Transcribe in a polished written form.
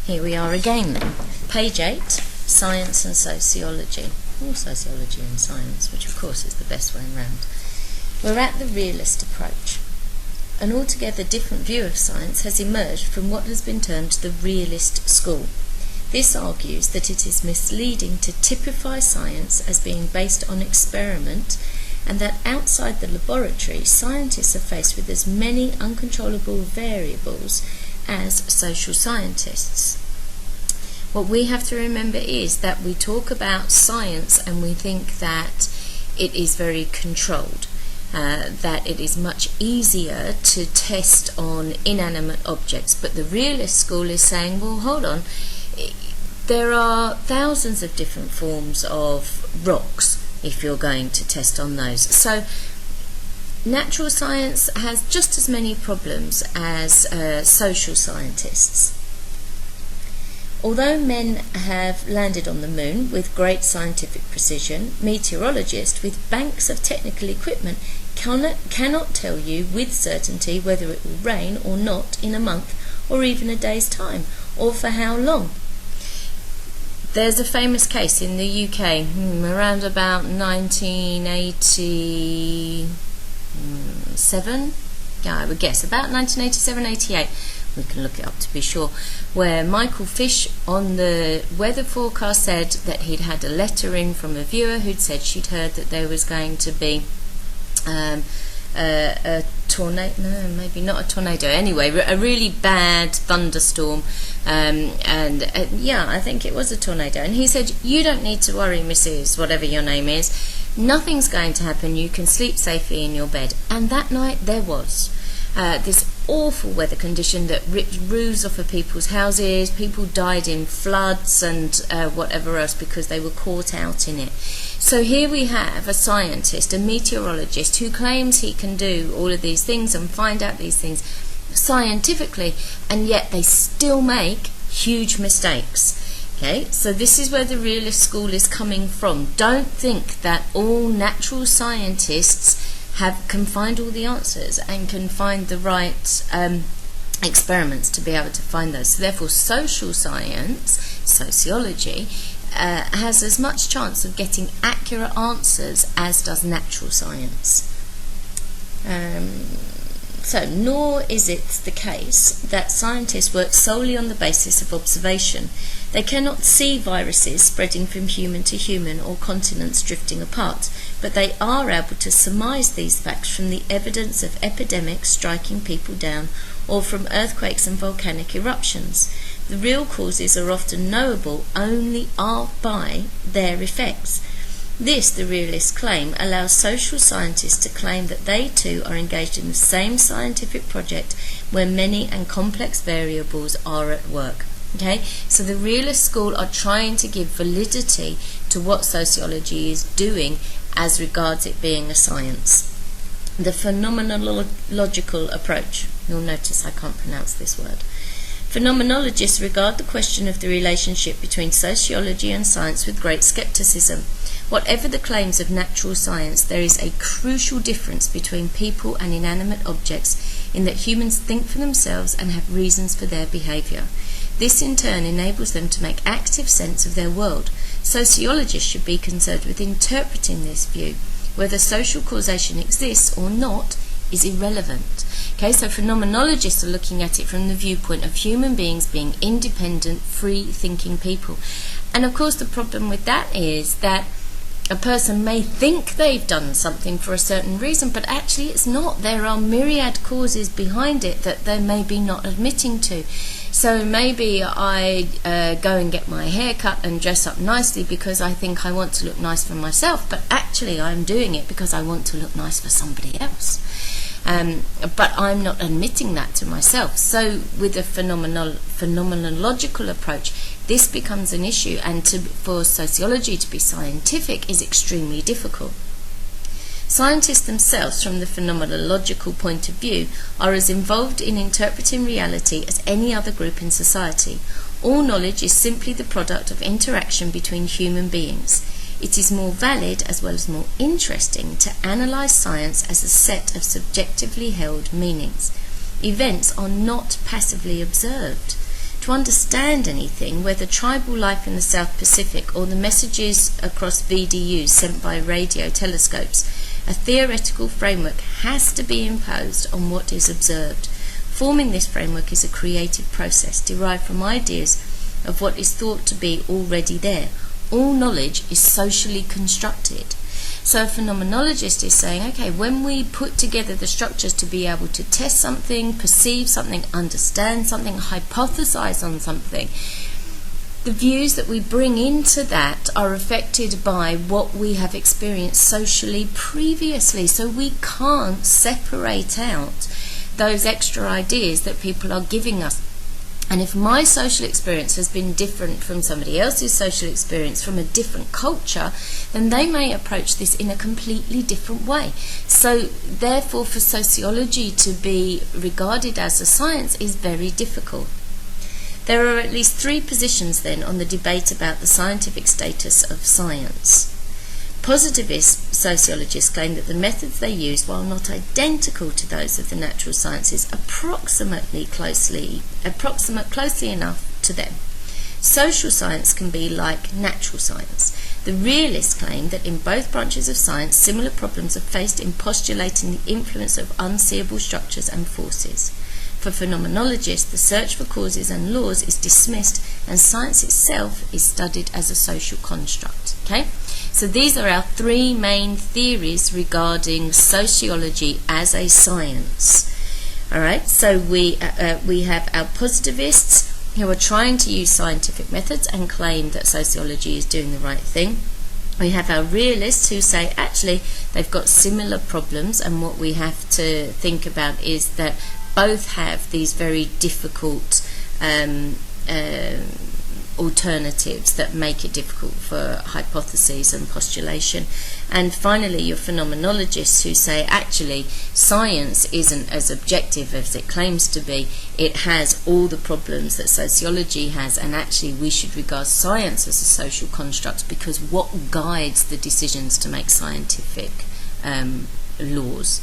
Here we are again then. Page 8, Science and Sociology. Or Sociology and Science, which of course is the best way around. We're at the realist approach. An altogether different view of science has emerged from what has been termed the realist school. This argues that it is misleading to typify science as being based on experiment, and that outside the laboratory, scientists are faced with as many uncontrollable variables as social scientists. What we have to remember is that we talk about science and we think that it is very controlled, that it is much easier to test on inanimate objects. But the realist school is saying, well, hold on, there are thousands of different forms of rocks if you're going to test on those. So natural science has just as many problems as social scientists. Although men have landed on the moon with great scientific precision, meteorologists with banks of technical equipment cannot tell you with certainty whether it will rain or not in a month or even a day's time, or for how long. There's a famous case in the UK around about 1987, I would guess, about 1987-88. We can look it up to be sure, where Michael Fish on the weather forecast said that he'd had a letter in from a viewer who'd said she'd heard that there was going to be a tornado, no, maybe not a tornado, anyway, a really bad thunderstorm, yeah, I think it was a tornado, and he said, you don't need to worry, Mrs. whatever your name is, nothing's going to happen, you can sleep safely in your bed. And that night there was this awful weather condition that ripped roofs off of people's houses. People died in floods and whatever else because they were caught out in it. So here we have a scientist, a meteorologist, who claims he can do all of these things and find out these things scientifically, and yet they still make huge mistakes. Okay, so this is where the realist school is coming from. Don't think that all natural scientists can find all the answers and can find the right experiments to be able to find those. So therefore social science, sociology, has as much chance of getting accurate answers as does natural science. So nor is it the case that scientists work solely on the basis of observation. They cannot see viruses spreading from human to human or continents drifting apart, but they are able to surmise these facts from the evidence of epidemics striking people down or from earthquakes and volcanic eruptions. The real causes are often knowable only by their effects. This, the realists claim, allows social scientists to claim that they too are engaged in the same scientific project where many and complex variables are at work. Okay, so the realist school are trying to give validity to what sociology is doing as regards it being a science. The phenomenological approach. You'll notice I can't pronounce this word. Phenomenologists regard the question of the relationship between sociology and science with great skepticism. Whatever the claims of natural science, there is a crucial difference between people and inanimate objects in that humans think for themselves and have reasons for their behaviour. This in turn enables them to make active sense of their world. Sociologists should be concerned with interpreting this view. Whether social causation exists or not is irrelevant. Okay, so phenomenologists are looking at it from the viewpoint of human beings being independent, free-thinking people. And of course the problem with that is that a person may think they've done something for a certain reason, but actually it's not. There are myriad causes behind it that they may be not admitting to. So maybe I go and get my hair cut and dress up nicely because I think I want to look nice for myself, but actually I'm doing it because I want to look nice for somebody else. But I'm not admitting that to myself. So with a phenomenological approach, this becomes an issue, and for sociology to be scientific is extremely difficult. Scientists themselves, from the phenomenological point of view, are as involved in interpreting reality as any other group in society. All knowledge is simply the product of interaction between human beings. It is more valid as well as more interesting to analyse science as a set of subjectively held meanings. Events are not passively observed. to understand anything, whether tribal life in the South Pacific or the messages across VDUs sent by radio telescopes, a theoretical framework has to be imposed on what is observed. Forming this framework is a creative process derived from ideas of what is thought to be already there. All knowledge is socially constructed. So a phenomenologist is saying, okay, when we put together the structures to be able to test something, perceive something, understand something, hypothesize on something, the views that we bring into that are affected by what we have experienced socially previously. So we can't separate out those extra ideas that people are giving us. And if my social experience has been different from somebody else's social experience from a different culture, then they may approach this in a completely different way. So therefore, for sociology to be regarded as a science is very difficult. There are at least three positions then on the debate about the scientific status of science. Positivist sociologists claim that the methods they use, while not identical to those of the natural sciences, approximate closely enough to them. Social science can be like natural science. The realists claim that in both branches of science, similar problems are faced in postulating the influence of unseeable structures and forces. For phenomenologists, the search for causes and laws is dismissed, and science itself is studied as a social construct. Okay? So these are our three main theories regarding sociology as a science. All right, so we have our positivists who are trying to use scientific methods and claim that sociology is doing the right thing. We have our realists who say actually they've got similar problems, and what we have to think about is that both have these very difficult alternatives that make it difficult for hypotheses and postulation. And finally, your phenomenologists who say actually science isn't as objective as it claims to be. It has all the problems that sociology has, and actually we should regard science as a social construct, because what guides the decisions to make scientific laws.